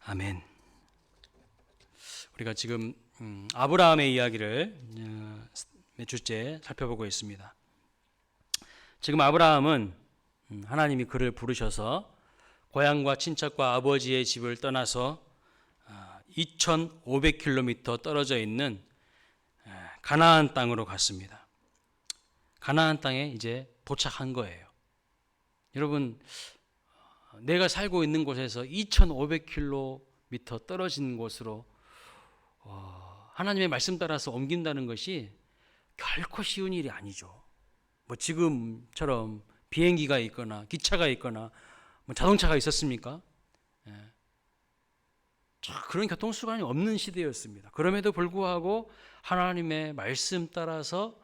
아멘. 우리가 지금 아브라함의 이야기를 몇 주째 살펴보고 있습니다. 지금 아브라함은 하나님이 그를 부르셔서 고향과 친척과 아버지의 집을 떠나서 2,500km 떨어져 있는 가나안 땅으로 갔습니다. 가나안 땅에 이제 도착한 거예요. 여러분, 내가 살고 있는 곳에서 2,500km 떨어진 곳으로 하나님의 말씀 따라서 옮긴다는 것이 결코 쉬운 일이 아니죠. 뭐 지금처럼 비행기가 있거나 기차가 있거나 뭐 자동차가 있었습니까? 그런 교통수단이 없는 시대였습니다. 그럼에도 불구하고 하나님의 말씀 따라서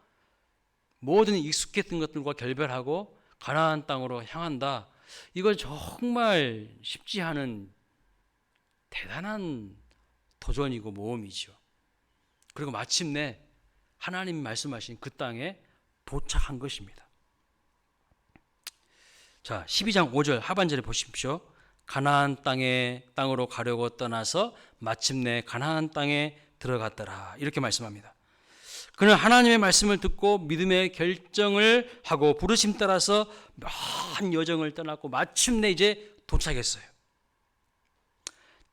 모든 익숙했던 것들과 결별하고 가나안 땅으로 향한다. 이건 정말 쉽지 않은 대단한 도전이고 모험이죠. 그리고 마침내 하나님이 말씀하신 그 땅에 도착한 것입니다. 자, 12장 5절 하반절에 보십시오. 가나안 땅으로 가려고 떠나서 마침내 가나안 땅에 들어갔더라. 이렇게 말씀합니다. 그는 하나님의 말씀을 듣고 믿음의 결정을 하고 부르심 따라서 먼 여정을 떠났고 마침내 이제 도착했어요.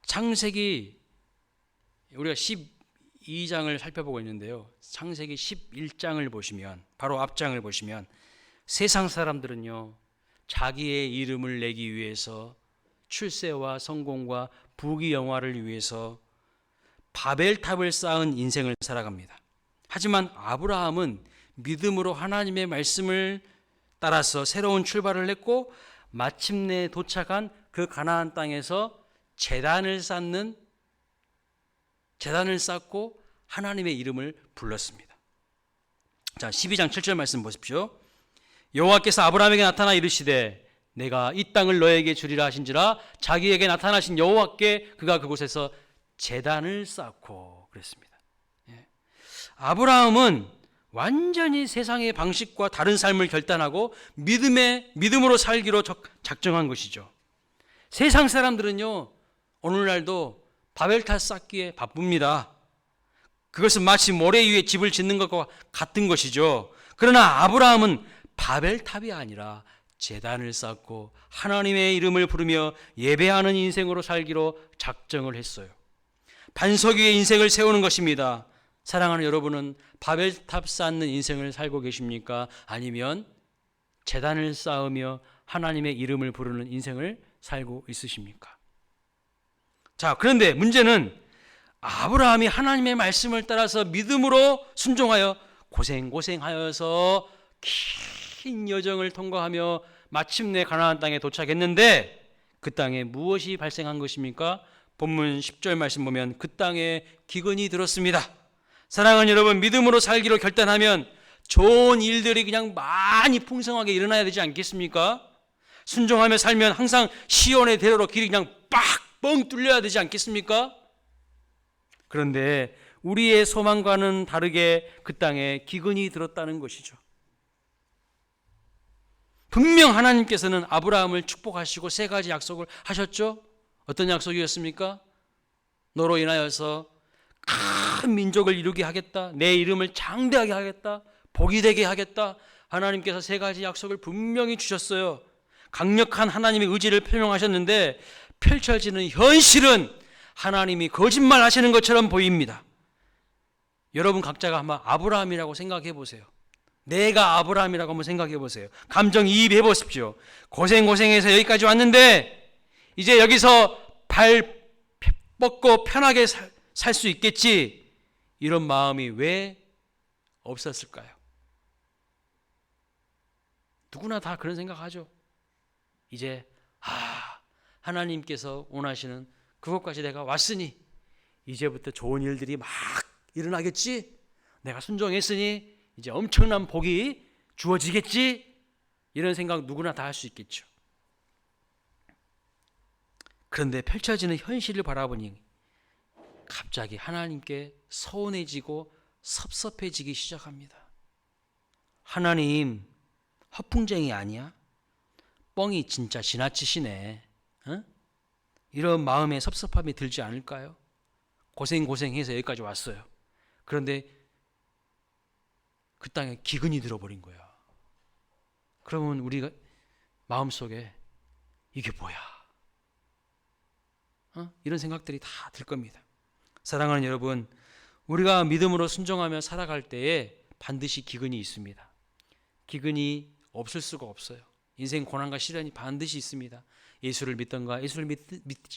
창세기 우리가 12장을 살펴보고 있는데요. 창세기 11장을 보시면, 바로 앞장을 보시면 세상 사람들은요, 자기의 이름을 내기 위해서 출세와 성공과 부귀영화를 위해서 바벨탑을 쌓은 인생을 살아갑니다. 하지만 아브라함은 믿음으로 하나님의 말씀을 따라서 새로운 출발을 했고 마침내 도착한 그 가나안 땅에서 제단을 쌓고 하나님의 이름을 불렀습니다. 자, 12장 7절 말씀 보십시오. 여호와께서 아브라함에게 나타나 이르시되 내가 이 땅을 너에게 주리라 하신지라 자기에게 나타나신 여호와께 그가 그곳에서 제단을 쌓고 그랬습니다. 아브라함은 완전히 세상의 방식과 다른 삶을 결단하고 믿음으로 살기로 작정한 것이죠. 세상 사람들은요, 오늘날도 바벨탑 쌓기에 바쁩니다. 그것은 마치 모래 위에 집을 짓는 것과 같은 것이죠. 그러나 아브라함은 바벨탑이 아니라 제단을 쌓고 하나님의 이름을 부르며 예배하는 인생으로 살기로 작정을 했어요. 반석 위에 인생을 세우는 것입니다. 사랑하는 여러분은 바벨탑 쌓는 인생을 살고 계십니까? 아니면 제단을 쌓으며 하나님의 이름을 부르는 인생을 살고 있으십니까? 자, 그런데 문제는 아브라함이 하나님의 말씀을 따라서 믿음으로 순종하여 고생하여서 긴 여정을 통과하며 마침내 가나안 땅에 도착했는데 그 땅에 무엇이 발생한 것입니까? 본문 10절 말씀 보면 그 땅에 기근이 들었습니다. 사랑하는 여러분, 믿음으로 살기로 결단하면 좋은 일들이 그냥 많이 풍성하게 일어나야 되지 않겠습니까? 순종하며 살면 항상 시온의 대로로 길이 그냥 뻥 뚫려야 되지 않겠습니까? 그런데 우리의 소망과는 다르게 그 땅에 기근이 들었다는 것이죠. 분명 하나님께서는 아브라함을 축복하시고 세 가지 약속을 하셨죠? 어떤 약속이었습니까? 너로 인하여서 큰 민족을 이루게 하겠다. 내 이름을 장대하게 하겠다. 복이 되게 하겠다. 하나님께서 세 가지 약속을 분명히 주셨어요. 강력한 하나님의 의지를 표명하셨는데 펼쳐지는 현실은 하나님이 거짓말 하시는 것처럼 보입니다. 여러분 각자가 한번 아브라함이라고 생각해 보세요. 내가 아브라함이라고 한번 생각해 보세요. 감정이입해 보십시오. 고생해서 여기까지 왔는데 이제 여기서 발 뻗고 편하게 살 수 있겠지, 이런 마음이 왜 없었을까요? 누구나 다 그런 생각하죠. 이제 하나님께서 원하시는 그것까지 내가 왔으니 이제부터 좋은 일들이 막 일어나겠지, 내가 순종했으니 이제 엄청난 복이 주어지겠지, 이런 생각 누구나 다 할 수 있겠죠. 그런데 펼쳐지는 현실을 바라보니 갑자기 하나님께 서운해지고 섭섭해지기 시작합니다. 하나님, 허풍쟁이 아니야? 뻥이 진짜 지나치시네. 이런 마음에 섭섭함이 들지 않을까요? 고생해서 여기까지 왔어요. 그런데 그 땅에 기근이 들어버린 거야. 그러면 우리가 마음속에 이게 뭐야? 이런 생각들이 다 들 겁니다. 사랑하는 여러분, 우리가 믿음으로 순종하며 살아갈 때에 반드시 기근이 있습니다. 기근이 없을 수가 없어요. 인생 고난과 시련이 반드시 있습니다. 예수를 믿던가 예수를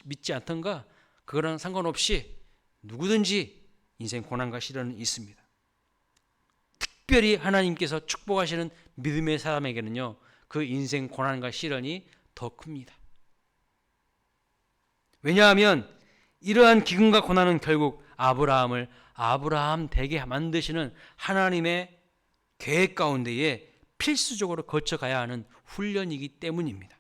믿지 않던가 그거랑 상관없이 누구든지 인생 고난과 시련은 있습니다. 특별히 하나님께서 축복하시는 믿음의 사람에게는요, 그 인생 고난과 시련이 더 큽니다. 왜냐하면 이러한 기근과 고난은 결국 아브라함을 아브라함 되게 만드시는 하나님의 계획 가운데에 필수적으로 거쳐가야 하는 훈련이기 때문입니다.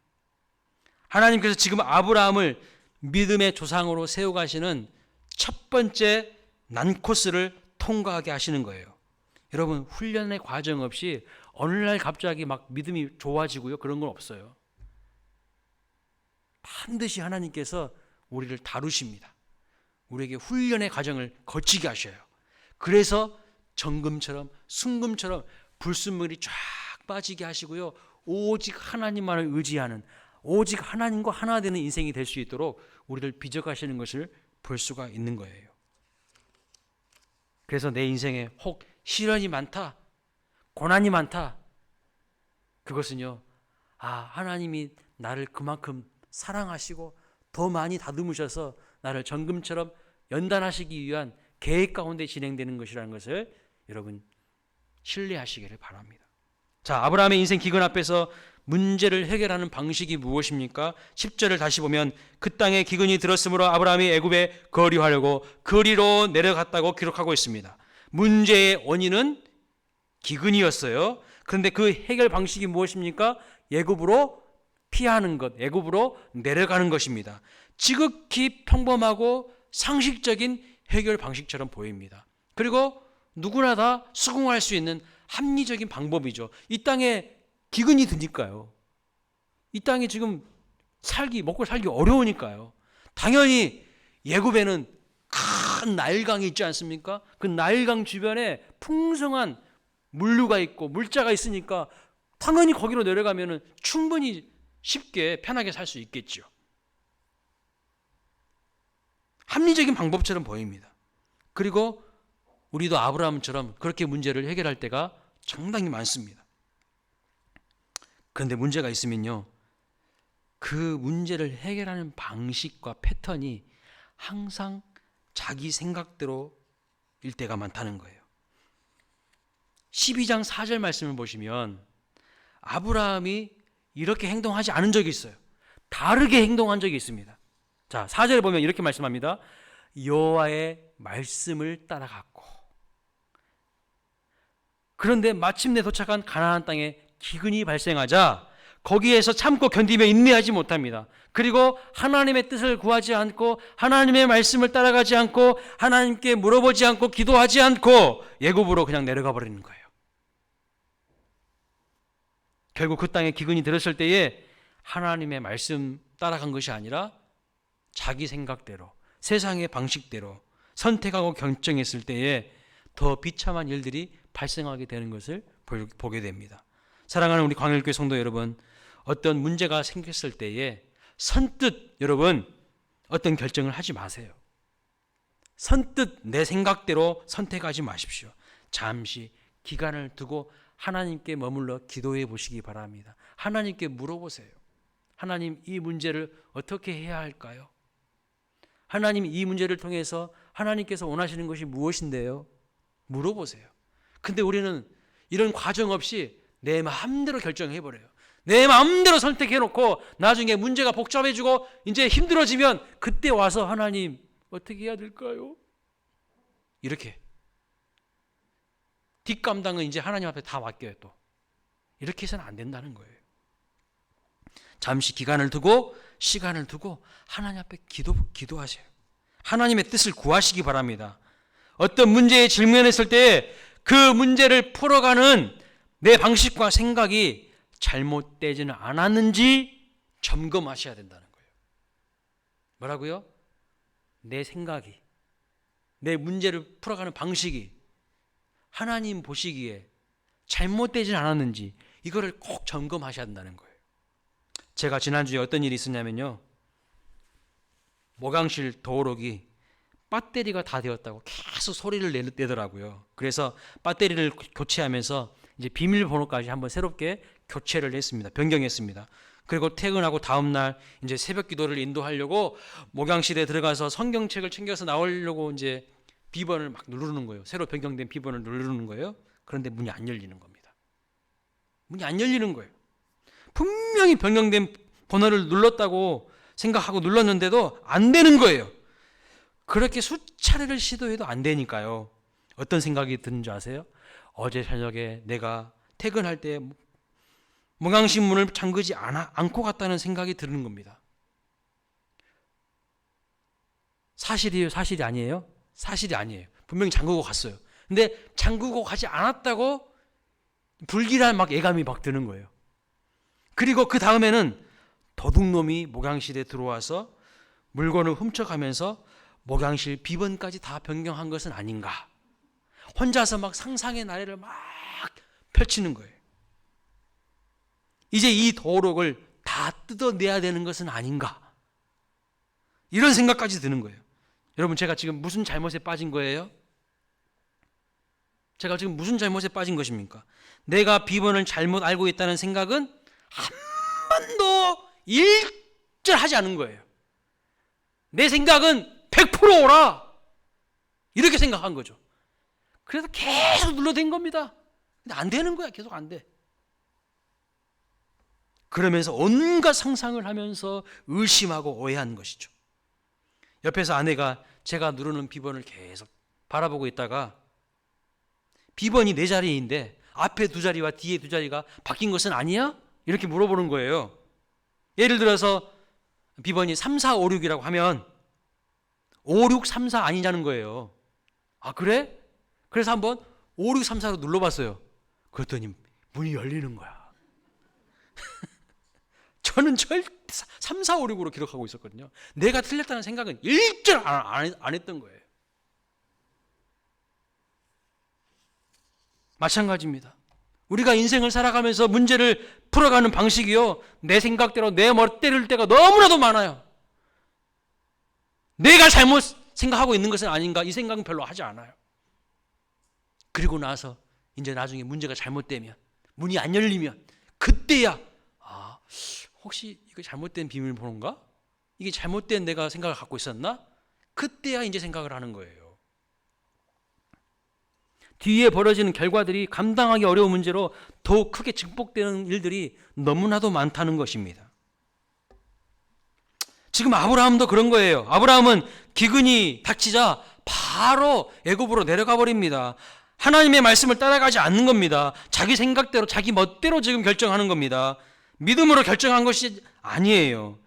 하나님께서 지금 아브라함을 믿음의 조상으로 세워가시는 첫 번째 난코스를 통과하게 하시는 거예요. 여러분, 훈련의 과정 없이 어느 날 갑자기 막 믿음이 좋아지고요, 그런 건 없어요. 반드시 하나님께서 우리를 다루십니다. 우리에게 훈련의 과정을 거치게 하셔요. 그래서 정금처럼 순금처럼 불순물이 쫙 빠지게 하시고요, 오직 하나님만을 의지하는, 오직 하나님과 하나 되는 인생이 될 수 있도록 우리를 빚어가시는 것을 볼 수가 있는 거예요. 그래서 내 인생에 혹 시련이 많다, 고난이 많다, 그것은요, 하나님이 나를 그만큼 사랑하시고 더 많이 다듬으셔서 나를 정금처럼 연단하시기 위한 계획 가운데 진행되는 것이라는 것을 여러분 신뢰하시기를 바랍니다. 자, 아브라함의 인생 기근 앞에서 문제를 해결하는 방식이 무엇입니까? 10절을 다시 보면 그 땅에 기근이 들었으므로 아브라함이 애굽에 거류하려고 거리로 내려갔다고 기록하고 있습니다. 문제의 원인은 기근이었어요. 그런데 그 해결 방식이 무엇입니까? 애굽으로 피하는 것, 애굽으로 내려가는 것입니다. 지극히 평범하고 상식적인 해결 방식처럼 보입니다. 그리고 누구나 다 수긍할 수 있는 합리적인 방법이죠. 이 땅에 기근이 드니까요. 이 땅이 지금 먹고 살기 어려우니까요. 당연히 애굽에는 큰 나일강이 있지 않습니까? 그 나일강 주변에 풍성한 물류가 있고 물자가 있으니까 당연히 거기로 내려가면 충분히 쉽게 편하게 살 수 있겠죠. 합리적인 방법처럼 보입니다. 그리고 우리도 아브라함처럼 그렇게 문제를 해결할 때가 상당히 많습니다. 그런데 문제가 있으면요, 그 문제를 해결하는 방식과 패턴이 항상 자기 생각대로일 때가 많다는 거예요. 12장 4절 말씀을 보시면 아브라함이 이렇게 행동하지 않은 적이 있어요. 다르게 행동한 적이 있습니다. 자, 4절에 보면 이렇게 말씀합니다. 여호와의 말씀을 따라갔고. 그런데 마침내 도착한 가나안 땅에 기근이 발생하자 거기에서 참고 견디며 인내하지 못합니다. 그리고 하나님의 뜻을 구하지 않고 하나님의 말씀을 따라가지 않고 하나님께 물어보지 않고 기도하지 않고 애굽으로 그냥 내려가 버리는 거예요. 결국 그 땅에 기근이 들었을 때에 하나님의 말씀 따라간 것이 아니라 자기 생각대로, 세상의 방식대로 선택하고 결정했을 때에 더 비참한 일들이 발생하게 되는 것을 보게 됩니다. 사랑하는 우리 광일교회 성도 여러분, 어떤 문제가 생겼을 때에 선뜻 여러분 어떤 결정을 하지 마세요. 선뜻 내 생각대로 선택하지 마십시오. 잠시 기간을 두고 하나님께 머물러 기도해 보시기 바랍니다. 하나님께 물어보세요. 하나님, 이 문제를 어떻게 해야 할까요? 하나님, 이 문제를 통해서 하나님께서 원하시는 것이 무엇인데요? 물어보세요. 근데 우리는 이런 과정 없이 내 마음대로 결정해버려요. 내 마음대로 선택해놓고 나중에 문제가 복잡해지고 이제 힘들어지면 그때 와서 하나님 어떻게 해야 될까요? 이렇게 뒷감당은 이제 하나님 앞에 다 맡겨요. 또 이렇게 해서는 안 된다는 거예요. 잠시 기간을 두고 시간을 두고 하나님 앞에 기도하세요. 하나님의 뜻을 구하시기 바랍니다. 어떤 문제에 직면했을 때 그 문제를 풀어가는 내 방식과 생각이 잘못되지는 않았는지 점검하셔야 된다는 거예요. 뭐라고요? 내 생각이, 내 문제를 풀어가는 방식이 하나님 보시기에 잘못되진 않았는지 이거를 꼭 점검하셔야 한다는 거예요. 제가 지난주에 어떤 일이 있었냐면요, 목욕실 도어록이 배터리가 다 되었다고 계속 소리를 내더라고요. 그래서 배터리를 교체하면서 이제 비밀번호까지 한번 새롭게 교체를 했습니다. 변경했습니다. 그리고 퇴근하고 다음날 이제 새벽 기도를 인도하려고 목욕실에 들어가서 성경책을 챙겨서 나오려고 이제 비번을 막 누르는 거예요. 새로 변경된 비번을 누르는 거예요. 그런데 문이 안 열리는 겁니다. 문이 안 열리는 거예요. 분명히 변경된 번호를 눌렀다고 생각하고 눌렀는데도 안 되는 거예요. 그렇게 수차례를 시도해도 안 되니까요. 어떤 생각이 드는 줄 아세요? 어제 저녁에 내가 퇴근할 때 목욕실 문을 잠그지 않고 갔다는 생각이 드는 겁니다. 사실이에요? 사실이 아니에요? 사실이 아니에요. 분명히 잠그고 갔어요. 근데 잠그고 가지 않았다고 불길한 막 예감이 막 드는 거예요. 그리고 그 다음에는 도둑놈이 목욕실에 들어와서 물건을 훔쳐가면서 목욕실 비번까지 다 변경한 것은 아닌가. 혼자서 막 상상의 나래를 막 펼치는 거예요. 이제 이 도록을 다 뜯어내야 되는 것은 아닌가. 이런 생각까지 드는 거예요. 여러분, 제가 지금 무슨 잘못에 빠진 거예요? 제가 지금 무슨 잘못에 빠진 것입니까? 내가 비번을 잘못 알고 있다는 생각은 한 번도 일절하지 않은 거예요. 내 생각은 100% 오라, 이렇게 생각한 거죠. 그래서 계속 눌러댄 겁니다. 근데 안 되는 거야. 계속 안 돼. 그러면서 온갖 상상을 하면서 의심하고 오해한 것이죠. 옆에서 아내가 제가 누르는 비번을 계속 바라보고 있다가 비번이 4자리인데 앞에 2자리와 뒤에 2자리가 바뀐 것은 아니야? 이렇게 물어보는 거예요. 예를 들어서 비번이 3456이라고 하면 5634 아니냐는 거예요. 아, 그래? 그래서 한번 5634로 눌러봤어요. 그랬더니 문이 열리는 거야. 저는 절대 3456으로 기록하고 있었거든요. 내가 틀렸다는 생각은 일절 안 했던 거예요. 마찬가지입니다. 우리가 인생을 살아가면서 문제를 풀어가는 방식이요, 내 생각대로 내 멋대로일 때가 너무나도 많아요. 내가 잘못 생각하고 있는 것은 아닌가, 이 생각은 별로 하지 않아요. 그리고 나서 이제 나중에 문제가 잘못되면, 문이 안 열리면 그때야 혹시 이거 잘못된 비밀번호인가? 이게 잘못된 내가 생각을 갖고 있었나? 그때야 이제 생각을 하는 거예요. 뒤에 벌어지는 결과들이 감당하기 어려운 문제로 더욱 크게 증폭되는 일들이 너무나도 많다는 것입니다. 지금 아브라함도 그런 거예요. 아브라함은 기근이 닥치자 바로 애굽으로 내려가 버립니다. 하나님의 말씀을 따라가지 않는 겁니다. 자기 생각대로 자기 멋대로 지금 결정하는 겁니다. 믿음으로 결정한 것이 아니에요.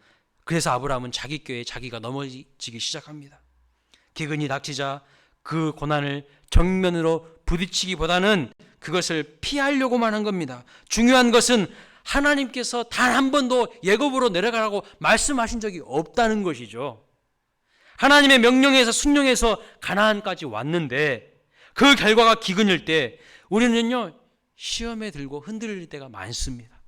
그래서 아브라함은 자기 꾀에 자기가 넘어지기 시작합니다. 기근이 닥치자 그 고난을 정면으로 부딪히기보다는 그것을 피하려고만 한 겁니다. 중요한 것은 하나님께서 단 한 번도 애굽으로 내려가라고 말씀하신 적이 없다는 것이죠. 하나님의 명령에서 순종해서 가나안까지 왔는데 그 결과가 기근일 때 우리는요, 시험에 들고 흔들릴 때가 많습니다.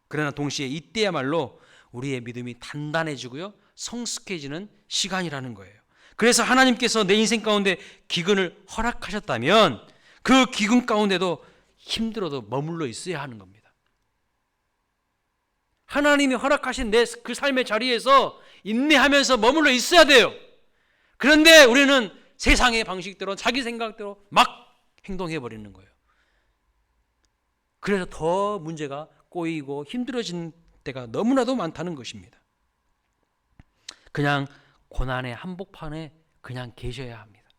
그러나 동시에 이때야말로 우리의 믿음이 단단해지고요, 성숙해지는 시간이라는 거예요. 그래서 하나님께서 내 인생 가운데 기근을 허락하셨다면 그 기근 가운데도 힘들어도 머물러 있어야 하는 겁니다. 하나님이 허락하신 내 그 삶의 자리에서 인내하면서 머물러 있어야 돼요. 그런데 우리는 세상의 방식대로 자기 생각대로 막 행동해 버리는 거예요. 그래서 더 문제가 꼬이고 힘들어진 때가 너무나도 많다는 것입니다. 그냥 고난의 한복판에 그냥 계셔야 합니다.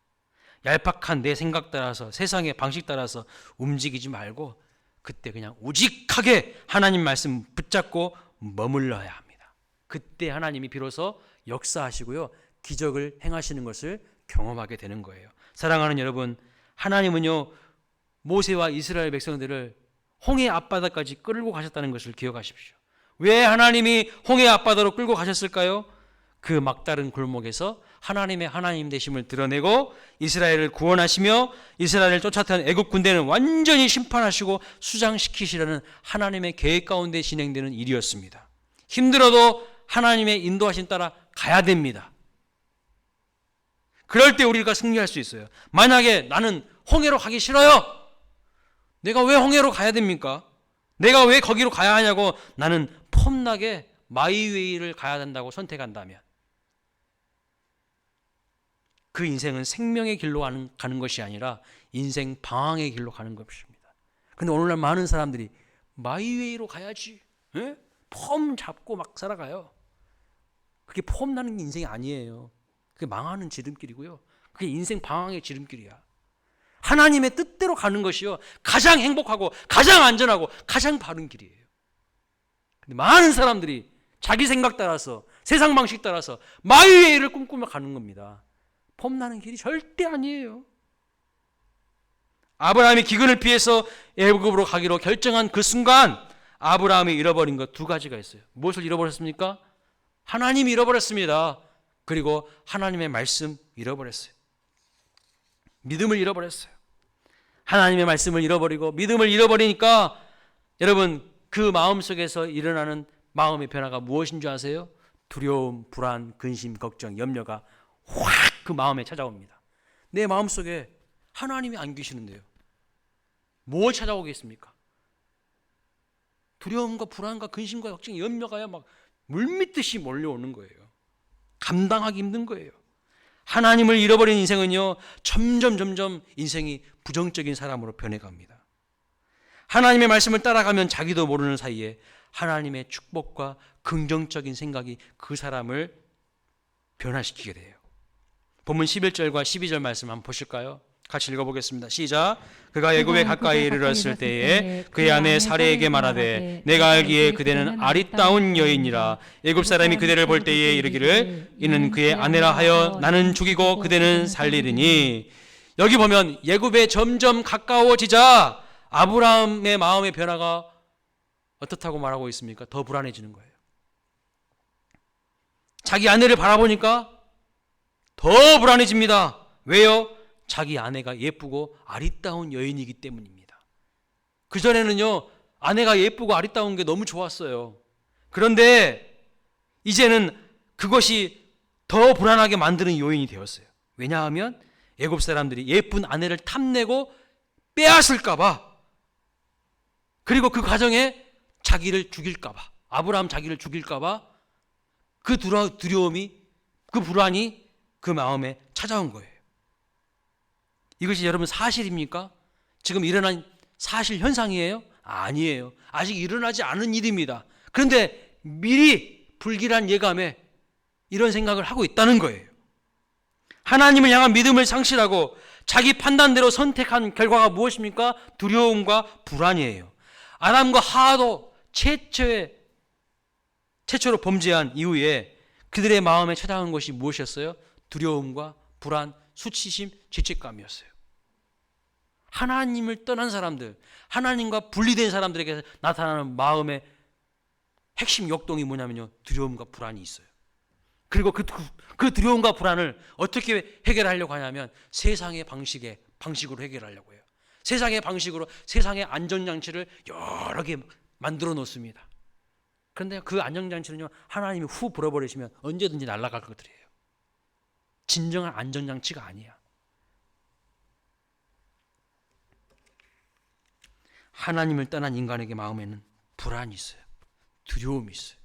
얄팍한 내 생각 따라서 세상의 방식 따라서 움직이지 말고 그때 그냥 우직하게 하나님 말씀 붙잡고 머물러야 합니다. 그때 하나님이 비로소 역사하시고요, 기적을 행하시는 것을 경험하게 되는 거예요. 사랑하는 여러분, 하나님은요, 모세와 이스라엘 백성들을 홍해 앞바다까지 끌고 가셨다는 것을 기억하십시오. 왜 하나님이 홍해 앞바다로 끌고 가셨을까요? 그 막다른 골목에서 하나님의 하나님 되심을 드러내고 이스라엘을 구원하시며 이스라엘을 쫓았던 애국 군대는 완전히 심판하시고 수장시키시려는 하나님의 계획 가운데 진행되는 일이었습니다. 힘들어도 하나님의 인도하심 따라 가야 됩니다. 그럴 때 우리가 승리할 수 있어요. 만약에 나는 홍해로 가기 싫어요. 내가 왜 홍해로 가야 됩니까? 내가 왜 거기로 가야 하냐고 나는 폼나게 마이웨이를 가야 된다고 선택한다면 그 인생은 생명의 길로 가는 것이 아니라 인생 방황의 길로 가는 것입니다. 그런데 오늘날 많은 사람들이 마이웨이로 가야지, 에? 폼 잡고 막 살아가요. 그게 폼 나는 인생이 아니에요. 그게 망하는 지름길이고요. 그게 인생 방황의 지름길이야. 하나님의 뜻대로 가는 것이요, 가장 행복하고 가장 안전하고 가장 바른 길이에요. 근데 많은 사람들이 자기 생각 따라서 세상 방식 따라서 마이웨이를 꿈꾸며 가는 겁니다. 폼나는 길이 절대 아니에요. 아브라함이 기근을 피해서 애굽으로 가기로 결정한 그 순간 아브라함이 잃어버린 것 두 가지가 있어요. 무엇을 잃어버렸습니까? 하나님 잃어버렸습니다. 그리고 하나님의 말씀 잃어버렸어요. 믿음을 잃어버렸어요. 하나님의 말씀을 잃어버리고 믿음을 잃어버리니까 여러분 그 마음속에서 일어나는 마음의 변화가 무엇인 줄 아세요? 두려움, 불안, 근심, 걱정, 염려가 확 그 마음에 찾아옵니다. 내 마음속에 하나님이 안 계시는데요. 뭘 찾아오겠습니까? 두려움과 불안과 근심과 걱정, 염려가 막 물밀듯이 몰려오는 거예요. 감당하기 힘든 거예요. 하나님을 잃어버린 인생은요, 점점 인생이 부정적인 사람으로 변해갑니다. 하나님의 말씀을 따라가면 자기도 모르는 사이에 하나님의 축복과 긍정적인 생각이 그 사람을 변화시키게 돼요. 본문 11절과 12절 말씀 한번 보실까요? 같이 읽어보겠습니다. 시작. 그가 애굽에 가까이 이르렀을 때에 그의 아내 사레에게 말하되 내가 알기에 그대는 아리따운 여인이라. 애굽 사람이 그대를 볼 때에 이르기를 이는 그의 아내라 하여 나는 죽이고 그대는 살리리니. 여기 보면 애굽에 점점 가까워지자 아브라함의 마음의 변화가 어떻다고 말하고 있습니까? 더 불안해지는 거예요. 자기 아내를 바라보니까 더 불안해집니다. 왜요? 자기 아내가 예쁘고 아리따운 여인이기 때문입니다. 그전에는요, 아내가 예쁘고 아리따운 게 너무 좋았어요. 그런데 이제는 그것이 더 불안하게 만드는 요인이 되었어요. 왜냐하면 애굽 사람들이 예쁜 아내를 탐내고 빼앗을까 봐, 그리고 그 과정에 자기를 죽일까 봐, 아브라함 자기를 죽일까 봐 그 두려움이, 그 불안이 그 마음에 찾아온 거예요. 이것이 여러분 사실입니까? 지금 일어난 사실 현상이에요? 아니에요. 아직 일어나지 않은 일입니다. 그런데 미리 불길한 예감에 이런 생각을 하고 있다는 거예요. 하나님을 향한 믿음을 상실하고 자기 판단대로 선택한 결과가 무엇입니까? 두려움과 불안이에요. 아담과 하와도 최초로 범죄한 이후에 그들의 마음에 찾아온 것이 무엇이었어요? 두려움과 불안, 수치심, 죄책감이었어요. 하나님을 떠난 사람들, 하나님과 분리된 사람들에게 나타나는 마음의 핵심 역동이 뭐냐면요, 두려움과 불안이 있어요. 그리고 그 두려움과 불안을 어떻게 해결하려고 하냐면 세상의 방식으로 해결하려고 해요. 세상의 방식으로 세상의 안전장치를 여러 개 만들어 놓습니다. 그런데 그 안전장치는요, 하나님이 후 불어버리시면 언제든지 날아갈 것들이에요. 진정한 안전장치가 아니야. 하나님을 떠난 인간에게 마음에는 불안이 있어요. 두려움이 있어요.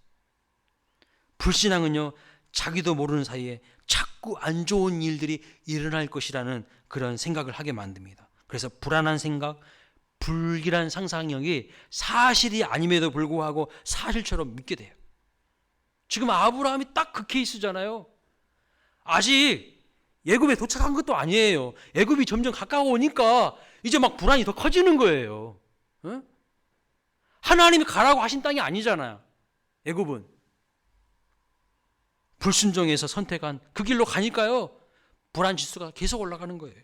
불신앙은요, 자기도 모르는 사이에 자꾸 안 좋은 일들이 일어날 것이라는 그런 생각을 하게 만듭니다. 그래서 불안한 생각, 불길한 상상력이 사실이 아님에도 불구하고 사실처럼 믿게 돼요. 지금 아브라함이 딱 그 케이스잖아요. 아직 애굽에 도착한 것도 아니에요. 애굽이 점점 가까워오니까 이제 막 불안이 더 커지는 거예요. 응? 하나님이 가라고 하신 땅이 아니잖아요. 애굽은 불순종해서 선택한 그 길로 가니까요, 불안 지수가 계속 올라가는 거예요.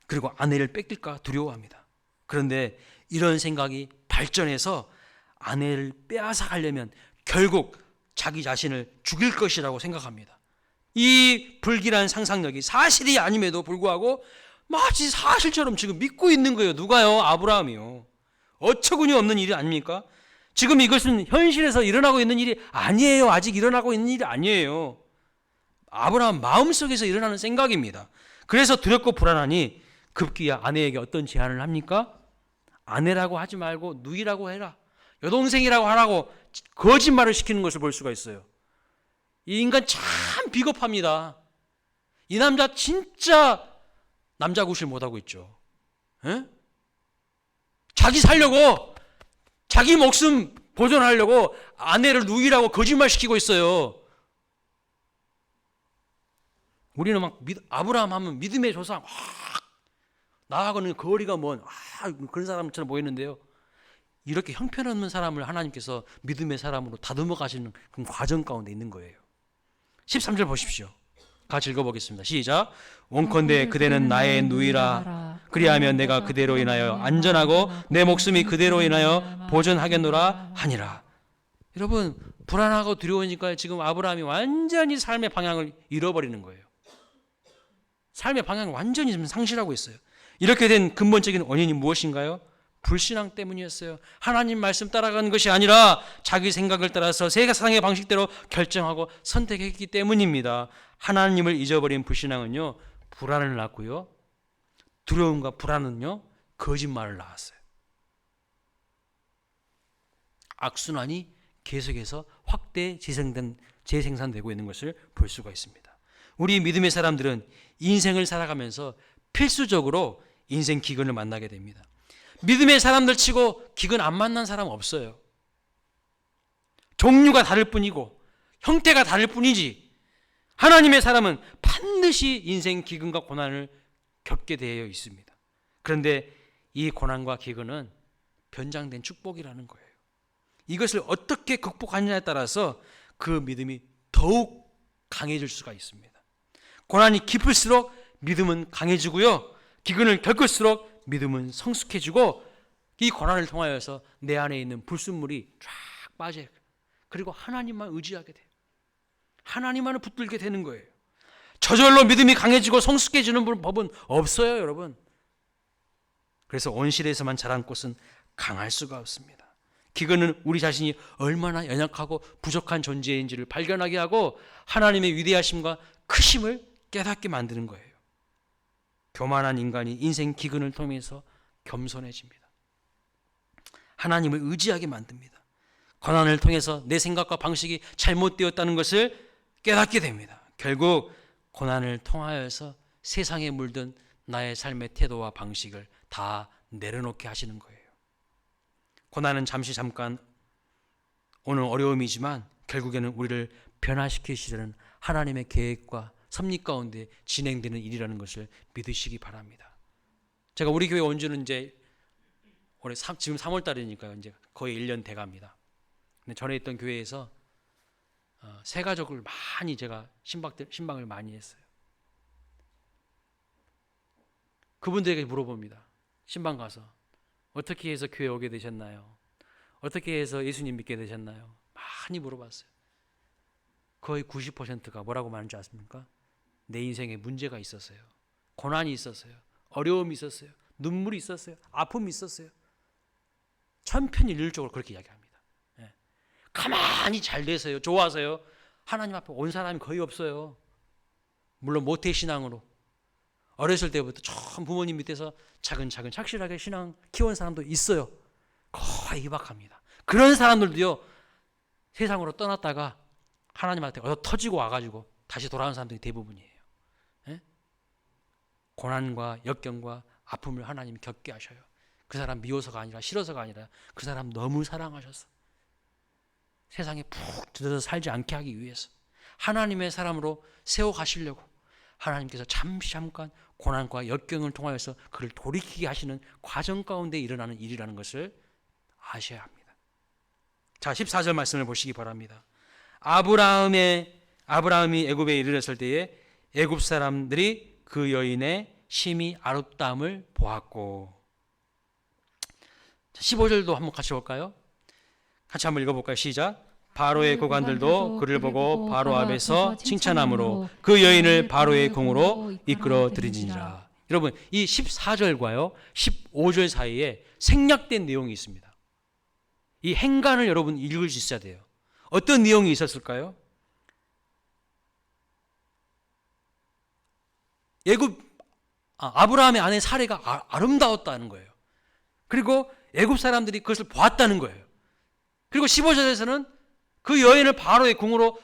그리고 아내를 뺏길까 두려워합니다. 그런데 이런 생각이 발전해서 아내를 빼앗아 가려면 결국 자기 자신을 죽일 것이라고 생각합니다. 이 불길한 상상력이 사실이 아님에도 불구하고 마치 사실처럼 지금 믿고 있는 거예요. 누가요? 아브라함이요. 어처구니 없는 일이 아닙니까? 지금 이것은 현실에서 일어나고 있는 일이 아니에요. 아직 일어나고 있는 일이 아니에요. 아브라함 마음속에서 일어나는 생각입니다. 그래서 두렵고 불안하니 급기야 아내에게 어떤 제안을 합니까? 아내라고 하지 말고 누이라고 해라. 여동생이라고 하라고 거짓말을 시키는 것을 볼 수가 있어요. 이 인간 참 비겁합니다. 이 남자 진짜 남자 구실 못하고 있죠. 에? 자기 살려고, 자기 목숨 보존하려고 아내를 누이라고 거짓말 시키고 있어요. 우리는 막 아브라함 하면 믿음의 조상, 나하고는 거리가 먼 그런 사람처럼 보이는데요. 이렇게 형편없는 사람을 하나님께서 믿음의 사람으로 다듬어 가시는 그런 과정 가운데 있는 거예요. 13절 보십시오. 같이 읽어보겠습니다. 시작. 원컨대 그대는 나의 누이라. 그리하면 내가 그대로 인하여 안전하고 내 목숨이 그대로 인하여 보전하겠노라 하니라. 여러분, 불안하고 두려우니까 지금 아브라함이 완전히 삶의 방향을 잃어버리는 거예요. 삶의 방향을 완전히 지금 상실하고 있어요. 이렇게 된 근본적인 원인이 무엇인가요? 불신앙 때문이었어요. 하나님 말씀 따라가는 것이 아니라 자기 생각을 따라서 세상의 방식대로 결정하고 선택했기 때문입니다. 하나님을 잊어버린 불신앙은요, 불안을 낳고요, 두려움과 불안은요, 거짓말을 낳았어요. 악순환이 계속해서 확대 재생산되고 있는 것을 볼 수가 있습니다. 우리 믿음의 사람들은 인생을 살아가면서 필수적으로 인생 기근을 만나게 됩니다. 믿음의 사람들 치고 기근 안 만난 사람 없어요. 종류가 다를 뿐이고 형태가 다를 뿐이지 하나님의 사람은 반드시 인생 기근과 고난을 겪게 되어 있습니다. 그런데 이 고난과 기근은 변장된 축복이라는 거예요. 이것을 어떻게 극복하느냐에 따라서 그 믿음이 더욱 강해질 수가 있습니다. 고난이 깊을수록 믿음은 강해지고요, 기근을 겪을수록 믿음은 성숙해지고 이 고난을 통하여서 내 안에 있는 불순물이 쫙 빠져요. 그리고 하나님만 의지하게 돼요. 하나님만을 붙들게 되는 거예요. 저절로 믿음이 강해지고 성숙해지는 법은 없어요, 여러분. 그래서 온실에서만 자란 꽃은 강할 수가 없습니다. 기근은 우리 자신이 얼마나 연약하고 부족한 존재인지를 발견하게 하고 하나님의 위대하심과 크심을 깨닫게 만드는 거예요. 교만한 인간이 인생 기근을 통해서 겸손해집니다. 하나님을 의지하게 만듭니다. 고난을 통해서 내 생각과 방식이 잘못되었다는 것을 깨닫게 됩니다. 결국 고난을 통하여서 세상에 물든 나의 삶의 태도와 방식을 다 내려놓게 하시는 거예요. 고난은 잠깐 오는 어려움이지만 결국에는 우리를 변화시키시려는 하나님의 계획과 섭리 가운데 진행되는 일이라는 것을 믿으시기 바랍니다. 제가 우리 교회 온 지는 이제 올해 지금 3월 달이니까 이제 거의 1년 돼 갑니다. 근데 전에 있던 교회에서 새 가족을 많이 제가 신방을 많이 했어요. 그분들에게 물어봅니다. 신방 가서 어떻게 해서 교회 오게 되셨나요? 어떻게 해서 예수님 믿게 되셨나요? 많이 물어봤어요. 거의 90%가 뭐라고 말하는 줄 아십니까? 내 인생에 문제가 있었어요. 고난이 있었어요. 어려움이 있었어요. 눈물이 있었어요. 아픔이 있었어요. 천편일률적으로 그렇게 이야기합니다. 예. 가만히 잘 돼서요, 좋아서요, 하나님 앞에 온 사람이 거의 없어요. 물론 모태신앙으로 어렸을 때부터 처음 부모님 밑에서 차근차근 착실하게 신앙 키운 사람도 있어요. 거의 희박합니다. 그런 사람들도요, 세상으로 떠났다가 하나님한테 터지고 와가지고 다시 돌아오는 사람들이 대부분이에요. 예? 고난과 역경과 아픔을 하나님이 겪게 하셔요. 그 사람 미워서가 아니라 싫어서가 아니라 그 사람 너무 사랑하셔서 세상에 푹 들어서 살지 않게 하기 위해서 하나님의 사람으로 세워가시려고 하나님께서 잠깐 고난과 역경을 통하여서 그를 돌이키게 하시는 과정 가운데 일어나는 일이라는 것을 아셔야 합니다. 자, 14절 말씀을 보시기 바랍니다. 아브라함이 애굽에 이르렀을 때에 애굽 사람들이 그 여인의 심히 아름다움을 보았고. 15절도 한번 같이 볼까요? 같이 한번 읽어볼까요? 시작. 바로의 고관들도 그를 보고 바로 앞에서 칭찬함으로 그 여인을 바로의 궁으로 이끌어 들이니라. 여러분, 이 14절과요 15절 사이에 생략된 내용이 있습니다. 이 행간을 여러분 읽을 수 있어야 돼요. 어떤 내용이 있었을까요? 아브라함의 아내 사레가 아름다웠다는 거예요. 그리고 애굽 사람들이 그것을 보았다는 거예요. 그리고 15절에서는 그 여인을 바로의 궁으로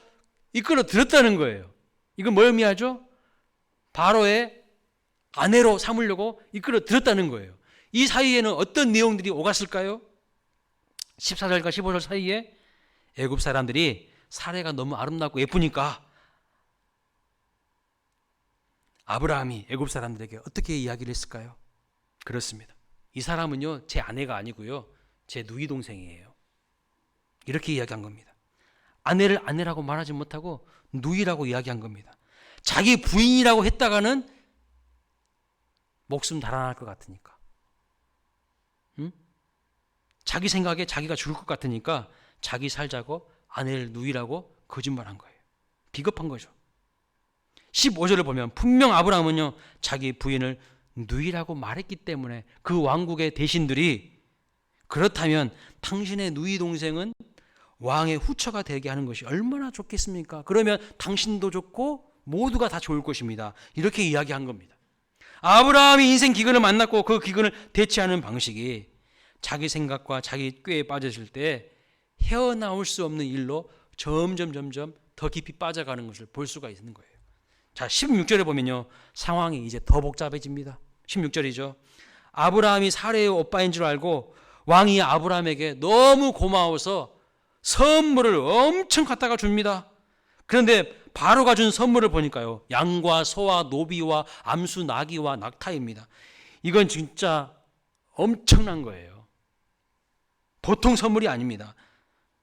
이끌어 들였다는 거예요. 이건 뭘 의미하죠? 바로의 아내로 삼으려고 이끌어 들였다는 거예요. 이 사이에는 어떤 내용들이 오갔을까요? 14절과 15절 사이에 애굽 사람들이 사레가 너무 아름답고 예쁘니까 아브라함이 애굽 사람들에게 어떻게 이야기를 했을까요? 그렇습니다. 이 사람은요 제 아내가 아니고요 제 누이 동생이에요. 이렇게 이야기한 겁니다. 아내를 아내라고 말하지 못하고 누이라고 이야기한 겁니다. 자기 부인이라고 했다가는 목숨 달아날 것 같으니까, 자기 생각에 자기가 죽을 것 같으니까 자기 살자고 아내를 누이라고 거짓말한 거예요. 비겁한 거죠. 15절을 보면 분명 아브라함은요 자기 부인을 누이라고 말했기 때문에 그 왕국의 대신들이 그렇다면 당신의 누이 동생은 왕의 후처가 되게 하는 것이 얼마나 좋겠습니까? 그러면 당신도 좋고 모두가 다 좋을 것입니다. 이렇게 이야기한 겁니다. 아브라함이 인생 기근을 만났고 그 기근을 대체하는 방식이 자기 생각과 자기 꾀에 빠졌을 때 헤어나올 수 없는 일로 점점 더 깊이 빠져가는 것을 볼 수가 있는 거예요. 자, 16절에 보면요 상황이 이제 더 복잡해집니다. 16절이죠. 아브라함이 사레의 오빠인 줄 알고 왕이 아브라함에게 너무 고마워서 선물을 엄청 갖다가 줍니다. 그런데 바로가 준 선물을 보니까요 양과 소와 노비와 암수 나귀와 낙타입니다. 이건 진짜 엄청난 거예요. 보통 선물이 아닙니다.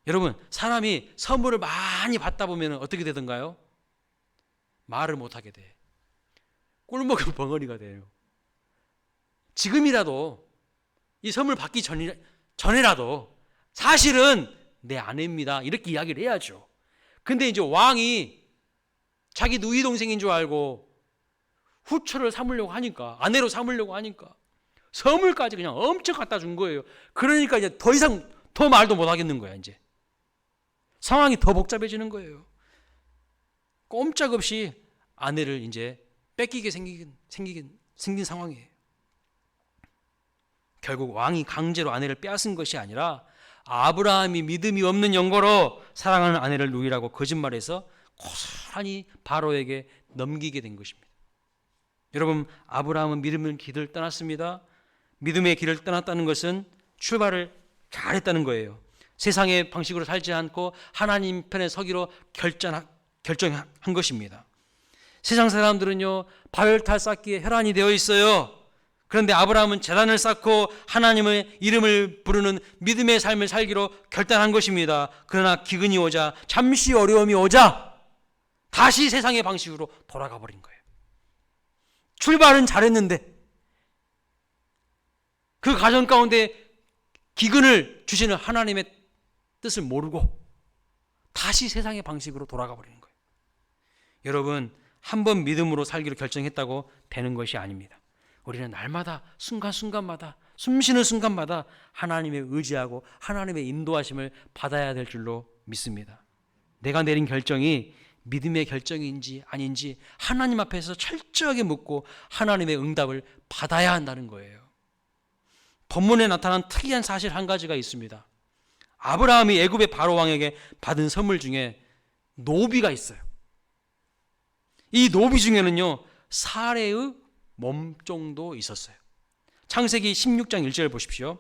여러분, 사람이 선물을 많이 받다 보면 어떻게 되던가요? 말을 못하게 돼. 꿀먹은 벙어리가 돼요. 지금이라도 이 선물 받기 전에라도 사실은 내 아내입니다 이렇게 이야기를 해야죠. 근데 이제 왕이 자기 누이 동생인 줄 알고 후처를 삼으려고 하니까, 아내로 삼으려고 하니까 선물까지 그냥 엄청 갖다 준 거예요. 그러니까 이제 더 이상 더 말도 못 하겠는 거야. 이제 상황이 더 복잡해지는 거예요. 꼼짝없이 아내를 이제 뺏기게 생긴 상황이에요. 결국 왕이 강제로 아내를 빼앗은 것이 아니라 아브라함이 믿음이 없는 영거로 사랑하는 아내를 누이라고 거짓말해서 고스란히 바로에게 넘기게 된 것입니다. 여러분, 아브라함은 믿음의 길을 떠났습니다. 믿음의 길을 떠났다는 것은 출발을 잘했다는 거예요. 세상의 방식으로 살지 않고 하나님 편에 서기로 결정한 것입니다. 세상 사람들은요 바벨탑 쌓기에 혈안이 되어 있어요. 그런데 아브라함은 제단을 쌓고 하나님의 이름을 부르는 믿음의 삶을 살기로 결단한 것입니다. 그러나 기근이 오자, 잠시 어려움이 오자 다시 세상의 방식으로 돌아가 버린 거예요. 출발은 잘했는데 그 과정 가운데 기근을 주시는 하나님의 뜻을 모르고 다시 세상의 방식으로 돌아가 버리는 거예요. 여러분, 한번 믿음으로 살기로 결정했다고 되는 것이 아닙니다. 우리는 날마다 순간순간마다 숨쉬는 순간마다 하나님의 의지하고 하나님의 인도하심을 받아야 될 줄로 믿습니다. 내가 내린 결정이 믿음의 결정인지 아닌지 하나님 앞에서 철저하게 묻고 하나님의 응답을 받아야 한다는 거예요. 본문에 나타난 특이한 사실 한 가지가 있습니다. 아브라함이 애굽의 바로 왕에게 받은 선물 중에 노비가 있어요. 이 노비 중에는요 사레의 몸종도 있었어요. 창세기 16장 1절 보십시오.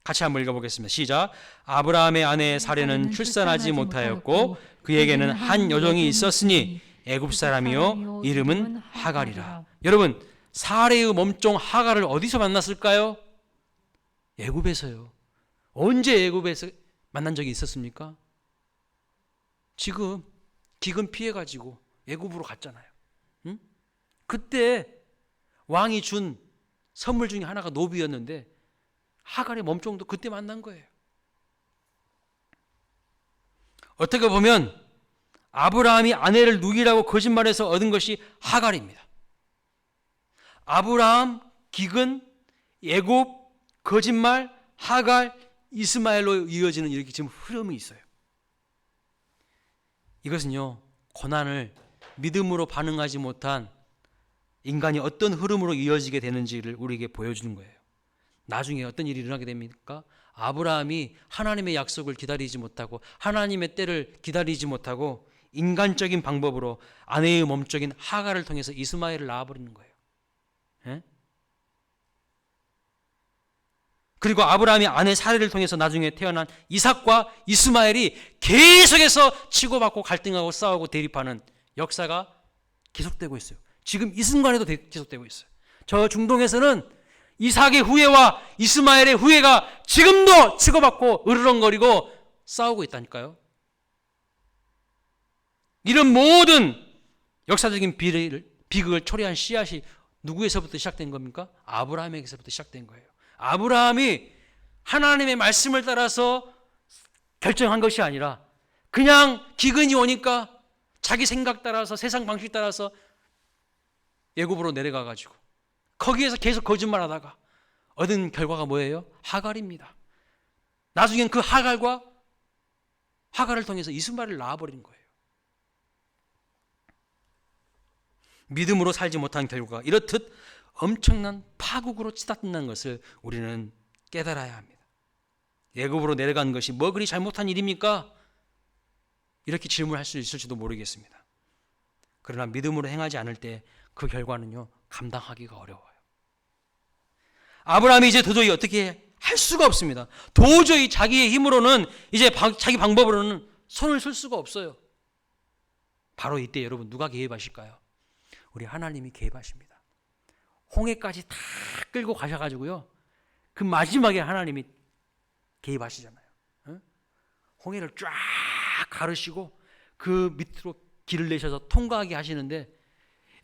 같이 한번 읽어보겠습니다. 시작. 아브라함의 아내 사레는 출산하지 못하였고 그에게는 한 여종이 있었으니 애굽 사람이요 이름은 하갈이라. 여러분, 사레의 몸종 하갈을 어디서 만났을까요? 애굽에서요. 언제 애굽에서 만난 적이 있었습니까? 지금 기근 피해가지고 애굽으로 갔잖아요. 응? 그때 왕이 준 선물 중에 하나가 노비였는데 하갈의 몸종도 그때 만난 거예요. 어떻게 보면 아브라함이 아내를 누이라고 거짓말해서 얻은 것이 하갈입니다. 아브라함, 기근, 애굽, 거짓말, 하갈, 이스마엘로 이어지는 이렇게 지금 흐름이 있어요. 이것은요, 고난을 믿음으로 반응하지 못한 인간이 어떤 흐름으로 이어지게 되는지를 우리에게 보여주는 거예요. 나중에 어떤 일이 일어나게 됩니까? 아브라함이 하나님의 약속을 기다리지 못하고 하나님의 때를 기다리지 못하고 인간적인 방법으로 아내의 몸적인 하갈을 통해서 이스마엘을 낳아버리는 거예요. 예? 그리고 아브라함이 아내 사례를 통해서 나중에 태어난 이삭과 이스마엘이 계속해서 치고받고 갈등하고 싸우고 대립하는 역사가 계속되고 있어요. 지금 이 순간에도 계속되고 있어요. 저 중동에서는 이삭의 후예와 이스마엘의 후예가 지금도 치고받고 으르렁거리고 싸우고 있다니까요. 이런 모든 역사적인 비극을 초래한 씨앗이 누구에서부터 시작된 겁니까? 아브라함에게서부터 시작된 거예요. 아브라함이 하나님의 말씀을 따라서 결정한 것이 아니라 그냥 기근이 오니까 자기 생각 따라서 세상 방식 따라서 애굽으로 내려가 가지고 거기에서 계속 거짓말하다가 얻은 결과가 뭐예요? 하갈입니다. 나중엔 그 하갈을 통해서 이스마엘을 낳아버린 거예요. 믿음으로 살지 못한 결과가 이렇듯 엄청난 파국으로 치닫는다는 것을 우리는 깨달아야 합니다. 애굽으로 내려간 것이 뭐 그리 잘못한 일입니까? 이렇게 질문할 수 있을지도 모르겠습니다. 그러나 믿음으로 행하지 않을 때 그 결과는요, 감당하기가 어려워요. 아브라함이 이제 도저히 어떻게 할 수가 없습니다. 도저히 자기의 힘으로는 이제 자기 방법으로는 손을 쓸 수가 없어요. 바로 이때 여러분 누가 개입하실까요? 우리 하나님이 개입하십니다. 홍해까지 다 끌고 가셔가지고요, 그 마지막에 하나님이 개입하시잖아요. 홍해를 쫙 가르시고 그 밑으로 길을 내셔서 통과하게 하시는데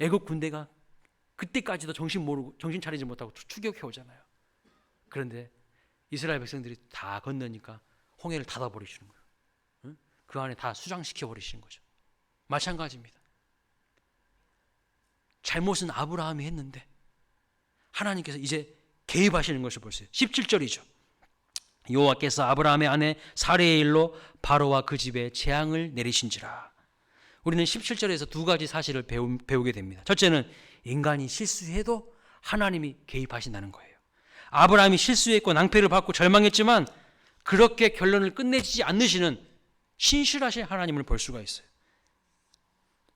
애국 군대가 그때까지도 정신 차리지 못하고 추격해 오잖아요. 그런데 이스라엘 백성들이 다 건너니까 홍해를 닫아버리시는 거예요. 그 안에 다 수장시켜 버리시는 거죠. 마찬가지입니다. 잘못은 아브라함이 했는데 하나님께서 이제 개입하시는 것을 보세요. 17절이죠. 여호와께서 아브라함의 아내 사레의 일로 바로와 그 집에 재앙을 내리신지라. 우리는 17절에서 두 가지 사실을 배우게 됩니다. 첫째는 인간이 실수해도 하나님이 개입하신다는 거예요. 아브라함이 실수했고 낭패를 받고 절망했지만 그렇게 결론을 끝내지 않으시는 신실하신 하나님을 볼 수가 있어요.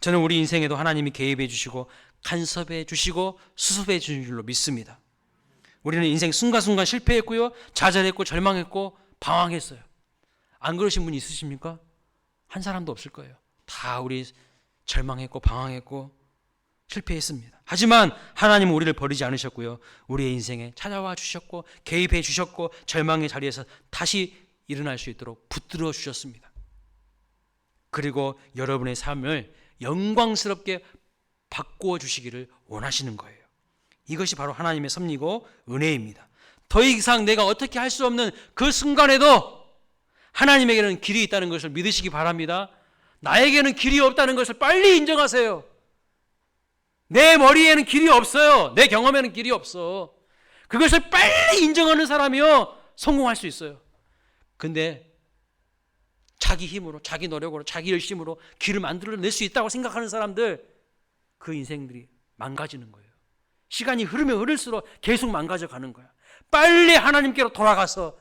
저는 우리 인생에도 하나님이 개입해 주시고 간섭해 주시고 수습해 주신 줄로 믿습니다. 우리는 인생 순간순간 실패했고요, 좌절했고 절망했고 방황했어요. 안 그러신 분이 있으십니까? 한 사람도 없을 거예요. 다 우리 절망했고 방황했고 실패했습니다. 하지만 하나님은 우리를 버리지 않으셨고요, 우리의 인생에 찾아와 주셨고 개입해 주셨고 절망의 자리에서 다시 일어날 수 있도록 붙들어 주셨습니다. 그리고 여러분의 삶을 영광스럽게 바꾸어 주시기를 원하시는 거예요. 이것이 바로 하나님의 섭리고 은혜입니다. 더 이상 내가 어떻게 할 수 없는 그 순간에도 하나님에게는 길이 있다는 것을 믿으시기 바랍니다. 나에게는 길이 없다는 것을 빨리 인정하세요. 내 머리에는 길이 없어요. 내 경험에는 길이 없어. 그것을 빨리 인정하는 사람이요, 성공할 수 있어요. 근데 자기 힘으로, 자기 노력으로, 자기 열심으로 길을 만들어낼 수 있다고 생각하는 사람들, 그 인생들이 망가지는 거예요. 시간이 흐르면 흐를수록 계속 망가져 가는 거야. 빨리 하나님께로 돌아가서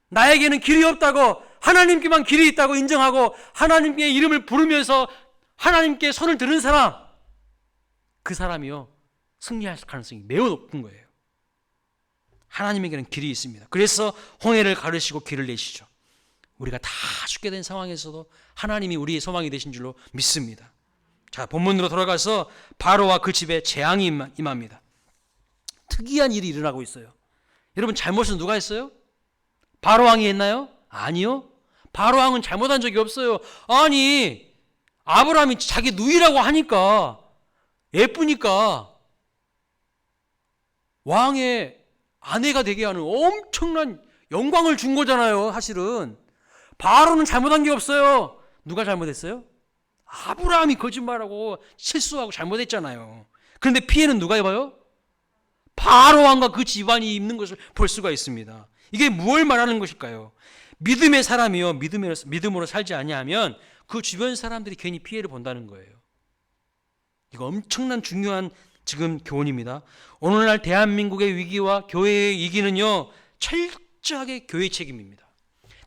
나에게는 길이 없다고, 하나님께만 길이 있다고 인정하고 하나님께 이름을 부르면서 하나님께 손을 드는 사람, 그 사람이요, 승리할 가능성이 매우 높은 거예요. 하나님에게는 길이 있습니다. 그래서 홍해를 가르시고 길을 내시죠. 우리가 다 죽게 된 상황에서도 하나님이 우리의 소망이 되신 줄로 믿습니다. 자, 본문으로 돌아가서 바로와 그 집에 재앙이 임합니다. 특이한 일이 일어나고 있어요. 여러분, 잘못은 누가 했어요? 바로왕이 했나요? 아니요. 바로왕은 잘못한 적이 없어요. 아니, 아브라함이 자기 누이라고 하니까, 예쁘니까 왕의 아내가 되게 하는 엄청난 영광을 준 거잖아요. 사실은 바로는 잘못한 게 없어요. 누가 잘못했어요? 아브라함이 거짓말하고 실수하고 잘못했잖아요. 그런데 피해는 누가 입어요? 바로 왕과 그 집안이 입는 것을 볼 수가 있습니다. 이게 무엇을 말하는 것일까요? 믿음의 사람이요, 믿음으로 살지 아니하면 그 주변 사람들이 괜히 피해를 본다는 거예요. 이거 엄청난 중요한 지금 교훈입니다. 오늘날 대한민국의 위기와 교회의 위기는요, 철저하게 교회 책임입니다.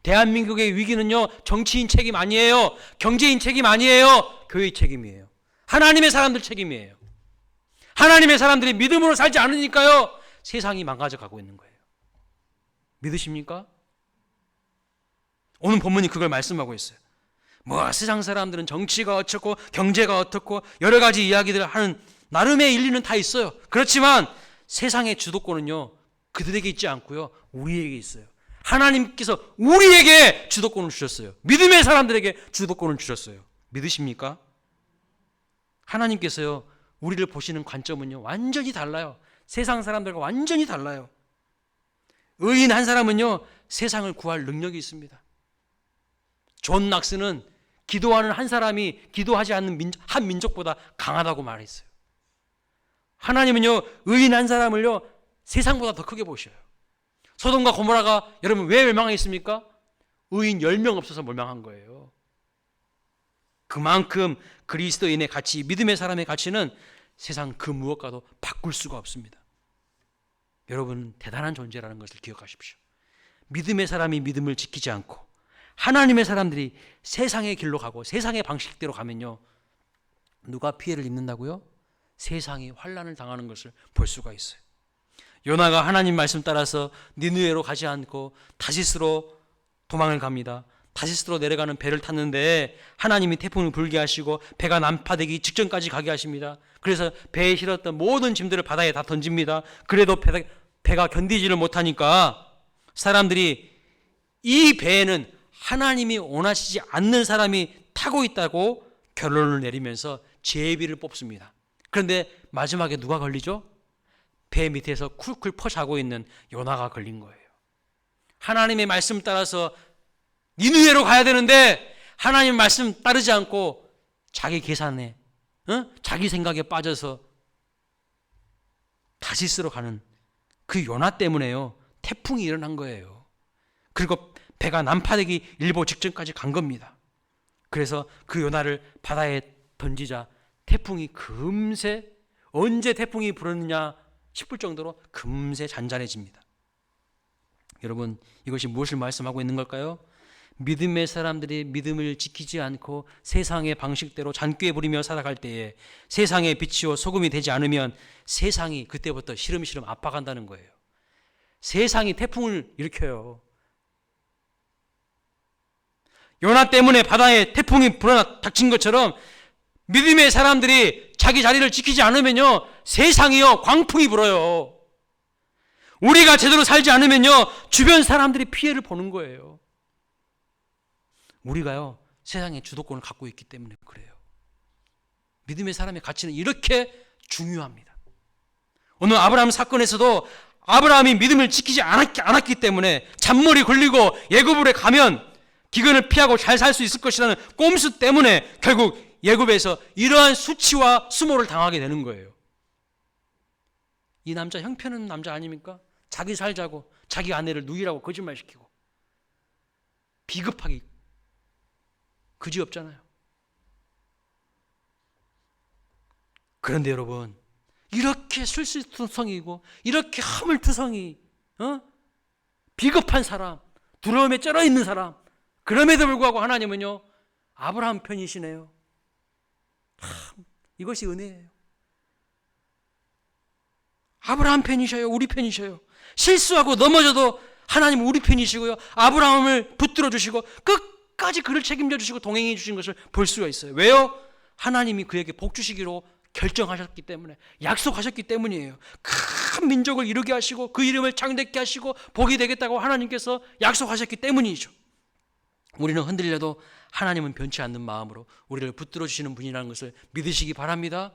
대한민국의 위기는요, 정치인 책임 아니에요. 경제인 책임 아니에요. 교회 책임이에요. 하나님의 사람들 책임이에요. 하나님의 사람들이 믿음으로 살지 않으니까요, 세상이 망가져 가고 있는 거예요. 믿으십니까? 오늘 본문이 그걸 말씀하고 있어요. 뭐 세상 사람들은 정치가 어떻고 경제가 어떻고 여러 가지 이야기들을 하는 나름의 일리는 다 있어요. 그렇지만 세상의 주도권은요, 그들에게 있지 않고요, 우리에게 있어요. 하나님께서 우리에게 주도권을 주셨어요. 믿음의 사람들에게 주도권을 주셨어요. 믿으십니까? 하나님께서요, 우리를 보시는 관점은요, 완전히 달라요. 세상 사람들과 완전히 달라요. 의인 한 사람은요, 세상을 구할 능력이 있습니다. 존 낙스는 기도하는 한 사람이 기도하지 않는 한 민족보다 강하다고 말했어요. 하나님은요, 의인 한 사람을요, 세상보다 더 크게 보셔요. 소돔과 고모라가 여러분 왜 멸망했습니까? 의인 10명 없어서 멸망한 거예요. 그만큼 그리스도인의 가치, 믿음의 사람의 가치는 세상 그 무엇과도 바꿀 수가 없습니다. 여러분은 대단한 존재라는 것을 기억하십시오. 믿음의 사람이 믿음을 지키지 않고 하나님의 사람들이 세상의 길로 가고 세상의 방식대로 가면요, 누가 피해를 입는다고요? 세상이 환난을 당하는 것을 볼 수가 있어요. 요나가 하나님 말씀 따라서 니느웨로 가지 않고 다시스로 도망을 갑니다. 다시스로 내려가는 배를 탔는데 하나님이 태풍을 불게 하시고 배가 난파되기 직전까지 가게 하십니다. 그래서 배에 실었던 모든 짐들을 바다에 다 던집니다. 그래도 배가 견디지를 못하니까 사람들이 이 배에는 하나님이 원하시지 않는 사람이 타고 있다고 결론을 내리면서 제비를 뽑습니다. 그런데 마지막에 누가 걸리죠? 배 밑에서 쿨쿨 퍼자고 있는 요나가 걸린 거예요. 하나님의 말씀 따라서 니느웨로 가야 되는데 하나님 말씀 따르지 않고 자기 계산에, 자기 생각에 빠져서 다시스로 가는 그 요나 때문에요, 태풍이 일어난 거예요. 그리고 배가 난파되기 일보 직전까지 간 겁니다. 그래서 그 요나를 바다에 던지자 태풍이 금세, 언제 태풍이 불었느냐 싶을 정도로 금세 잔잔해집니다. 여러분, 이것이 무엇을 말씀하고 있는 걸까요? 믿음의 사람들이 믿음을 지키지 않고 세상의 방식대로 잔꾀 부리며 살아갈 때에 세상의 빛이요 소금이 되지 않으면 세상이 그때부터 시름시름 아파간다는 거예요. 세상이 태풍을 일으켜요. 요나 때문에 바다에 태풍이 불어 닥친 것처럼 믿음의 사람들이 자기 자리를 지키지 않으면요, 세상이요 광풍이 불어요. 우리가 제대로 살지 않으면요, 주변 사람들이 피해를 보는 거예요. 우리가요, 세상의 주도권을 갖고 있기 때문에 그래요. 믿음의 사람의 가치는 이렇게 중요합니다. 오늘 아브라함 사건에서도 아브라함이 믿음을 지키지 않았기 때문에 잔머리 굴리고 예굽으로 가면 기근을 피하고 잘 살 수 있을 것이라는 꼼수 때문에 결국 예굽에서 이러한 수치와 수모를 당하게 되는 거예요. 이 남자 형편없는 남자 아닙니까? 자기 살자고 자기 아내를 누이라고 거짓말시키고 비겁하게 그지없잖아요. 그런데 여러분, 이렇게 술수투성이고 이렇게 허물투성이 비겁한 사람, 두려움에 쩔어 있는 사람, 그럼에도 불구하고 하나님은요, 아브라함 편이시네요. 이것이 은혜예요. 아브라함 편이셔요. 우리 편이셔요. 실수하고 넘어져도 하나님은 우리 편이시고요, 아브라함을 붙들어 주시고 끝까지 그를 책임져 주시고 동행해 주신 것을 볼 수가 있어요. 왜요? 하나님이 그에게 복 주시기로 결정하셨기 때문에, 약속하셨기 때문이에요. 큰 민족을 이루게 하시고 그 이름을 창대케 하시고 복이 되겠다고 하나님께서 약속하셨기 때문이죠. 우리는 흔들려도 하나님은 변치 않는 마음으로 우리를 붙들어 주시는 분이라는 것을 믿으시기 바랍니다.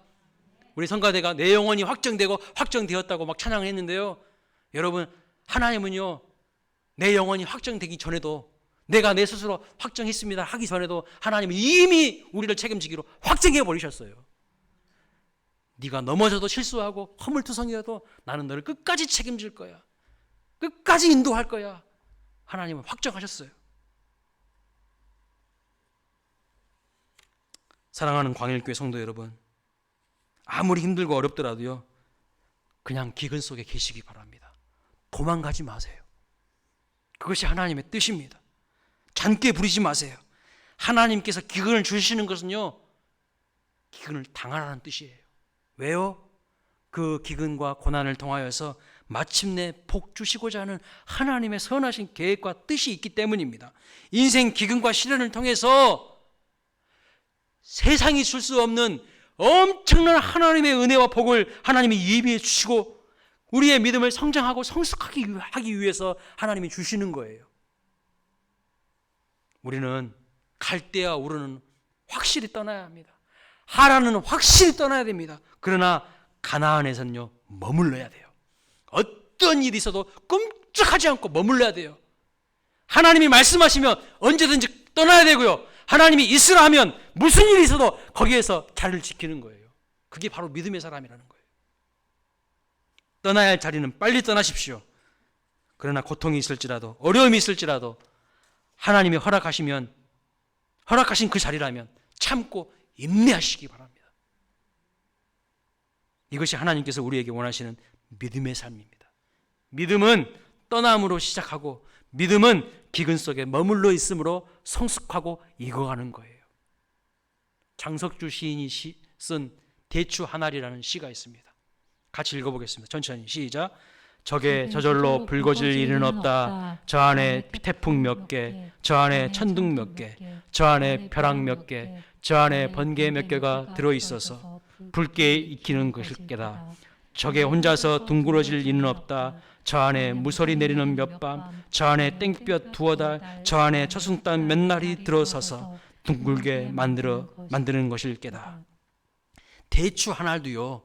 우리 성가대가 내 영혼이 확정되고 확정되었다고 막 찬양을 했는데요, 여러분, 하나님은요, 내 영혼이 확정되기 전에도 내가 내 스스로 확정했습니다 하기 전에도 하나님은 이미 우리를 책임지기로 확정해 버리셨어요. 네가 넘어져도 실수하고 허물투성이라도 나는 너를 끝까지 책임질 거야. 끝까지 인도할 거야. 하나님은 확정하셨어요. 사랑하는 광일교회 성도 여러분, 아무리 힘들고 어렵더라도요, 그냥 기근 속에 계시기 바랍니다. 도망가지 마세요. 그것이 하나님의 뜻입니다. 잔꾀 부리지 마세요. 하나님께서 기근을 주시는 것은요, 기근을 당하라는 뜻이에요. 왜요? 그 기근과 고난을 통하여서 마침내 복 주시고자 하는 하나님의 선하신 계획과 뜻이 있기 때문입니다. 인생 기근과 시련을 통해서 세상이 줄 수 없는 엄청난 하나님의 은혜와 복을 하나님이 예비해 주시고 우리의 믿음을 성장하고 성숙하게 하기 위해서 하나님이 주시는 거예요. 우리는 갈대와 우르는 확실히 떠나야 합니다. 하란은 확실히 떠나야 됩니다. 그러나 가나안에서는요, 머물러야 돼요. 어떤 일이 있어도 끔찍하지 않고 머물러야 돼요. 하나님이 말씀하시면 언제든지 떠나야 되고요. 하나님이 있으라 하면 무슨 일이 있어도 거기에서 자리를 지키는 거예요. 그게 바로 믿음의 사람이라는 거예요. 떠나야 할 자리는 빨리 떠나십시오. 그러나 고통이 있을지라도 어려움이 있을지라도 하나님이 허락하신 그 자리라면 참고 인내하시기 바랍니다. 이것이 하나님께서 우리에게 원하시는 믿음의 삶입니다. 믿음은 떠남으로 시작하고 믿음은 기근 속에 머물러 있음으로 성숙하고 익어가는 거예요. 장석주 시인이 쓴 대추 한 알이라는 시가 있습니다. 같이 읽어보겠습니다. 천천히 시작. 적에 저절로 붉어질 일은 없다. 저 안에 태풍 몇 개, 저 안에 천둥 몇 개, 저 안에 벼락 몇 개, 저 안에 번개 몇 개가 들어있어서 붉게 익히는 것일 게다. 적에 혼자서 둥그러질 일은 없다. 저 안에 무서리 내리는 몇 밤, 저 안에 땡볕 두어 달, 저 안에 처순땀 몇 날이 들어서서 둥글게 만드는 것일 게다. 대추 한 알도요,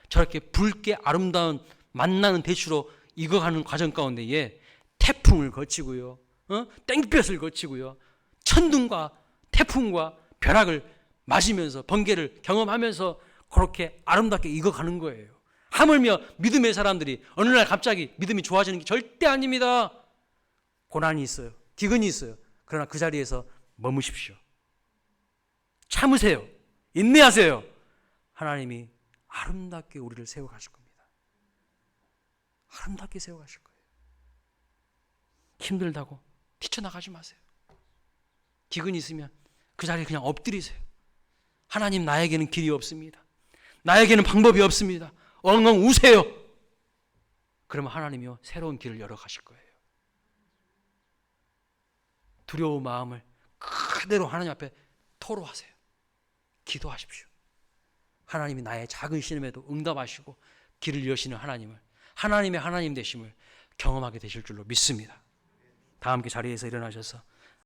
저렇게 붉게 아름다운 만나는 대추로 익어가는 과정 가운데에 태풍을 거치고요, 땡볕을 거치고요, 천둥과 태풍과 벼락을 맞으면서 번개를 경험하면서 그렇게 아름답게 익어가는 거예요. 하물며 믿음의 사람들이 어느 날 갑자기 믿음이 좋아지는 게 절대 아닙니다. 고난이 있어요. 기근이 있어요. 그러나 그 자리에서 머무십시오. 참으세요. 인내하세요. 하나님이 아름답게 우리를 세워가실 겁니다. 아름답게 세워가실 거예요. 힘들다고 뛰쳐나가지 마세요. 기근이 있으면 그 자리에 그냥 엎드리세요. 하나님, 나에게는 길이 없습니다. 나에게는 방법이 없습니다. 엉엉 우세요. 그러면 하나님이요, 새로운 길을 열어가실 거예요. 두려운 마음을 그대로 하나님 앞에 토로하세요. 기도하십시오. 하나님이 나의 작은 신음에도 응답하시고 길을 여시는 하나님을, 하나님의 하나님 되심을 경험하게 되실 줄로 믿습니다. 다 함께 자리에서 일어나셔서